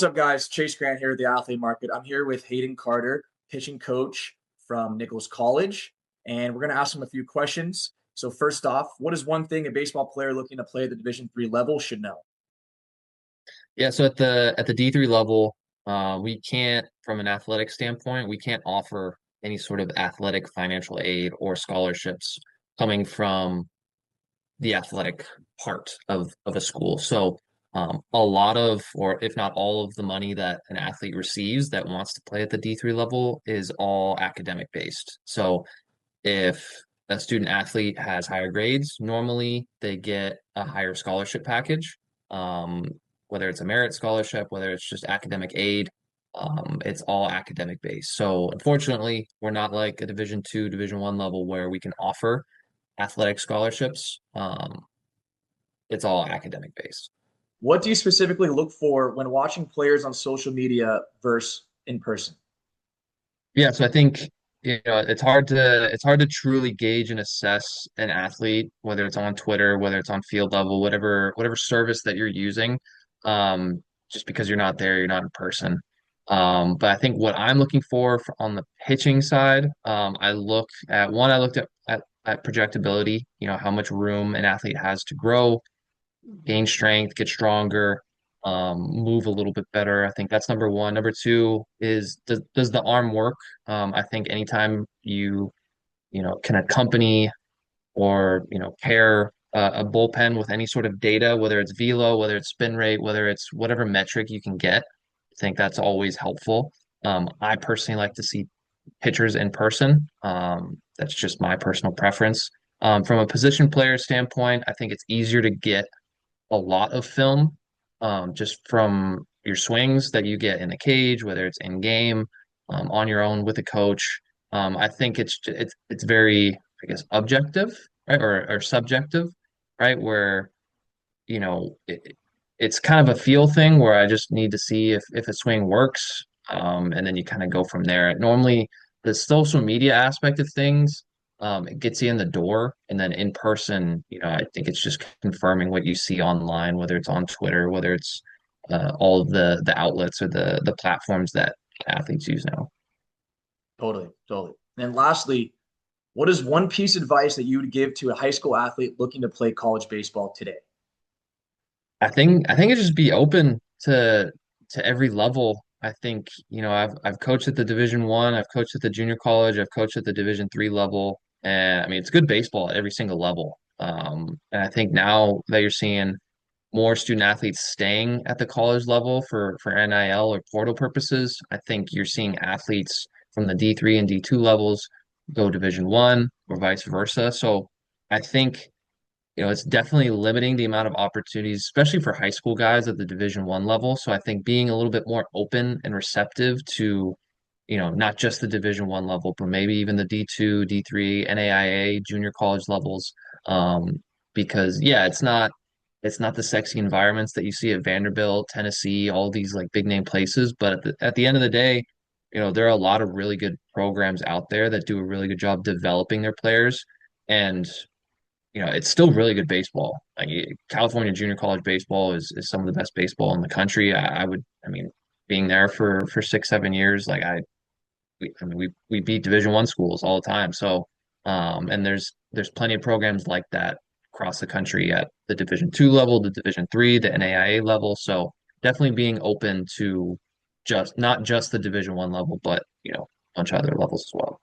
What's up, guys? Chase Grant here at the Athlete Market. I'm here with Hayden Carter, pitching coach from Nichols College, and we're going to ask him a few questions. So, first off, what is one thing a baseball player looking to play at the Division III level should know? Yeah, so at the D3 level, we can't, from an athletic standpoint, we can't offer any sort of athletic financial aid or scholarships coming from the athletic part of a school. So a lot of, or if not all of the money that an athlete receives that wants to play at the D3 level is all academic based. So if a student athlete has higher grades, normally they get a higher scholarship package, um, whether it's a merit scholarship, whether it's just academic aid. It's all academic based. So unfortunately, we're not like a Division II, Division I level where we can offer athletic scholarships. It's all academic based. What do you specifically look for when watching players on social media versus in person? Yeah, so I think it's hard to truly gauge and assess an athlete, whether it's on Twitter, whether it's on field level, whatever service that you're using, just because you're not there, you're not in person. But I think what I'm looking for on the pitching side, I looked at projectability, how much room an athlete has to grow, gain strength, get stronger, move a little bit better. I think that's number one. Number two is does the arm work? I think anytime you can accompany or pair a bullpen with any sort of data, whether it's velo, whether it's spin rate, whether it's whatever metric you can get, I think that's always helpful. I personally like to see pitchers in person. That's just my personal preference. From a position player standpoint, I think it's easier to get a lot of film, just from your swings that you get in the cage, whether it's in game, on your own with a coach. I think it's very, I guess, objective, right, or subjective, right, where it's kind of a feel thing where I just need to see if a swing works, and then you kind of go from there. Normally, the social media aspect of things, it gets you in the door, and then in person, I think it's just confirming what you see online, whether it's on Twitter, whether it's all of the outlets or the platforms that athletes use now. Totally, totally. And lastly, what is one piece of advice that you would give to a high school athlete looking to play college baseball today? I think it just be open to every level. I think, I've coached at the Division I, I've coached at the junior college, I've coached at the Division III level, and I mean it's good baseball at every single level. And I think now that you're seeing more student athletes staying at the college level for NIL or portal purposes, I think you're seeing athletes from the D3 and D2 levels go Division I or vice versa. So I think it's definitely limiting the amount of opportunities, especially for high school guys at the Division I level. So I think being a little bit more open and receptive to, not just the Division I level, but maybe even the D2, D3, NAIA, junior college levels. Because yeah, it's not the sexy environments that you see at Vanderbilt, Tennessee, all these like big name places. But at the end of the day, there are a lot of really good programs out there that do a really good job developing their players. And it's still really good baseball. Like California junior college baseball is some of the best baseball in the country. I mean, being there for 6, 7 years, like we beat Division I schools all the time. So, and there's plenty of programs like that across the country at the Division II level, the Division III, the NAIA level. So definitely being open to just not just the Division I level, but a bunch of other levels as well.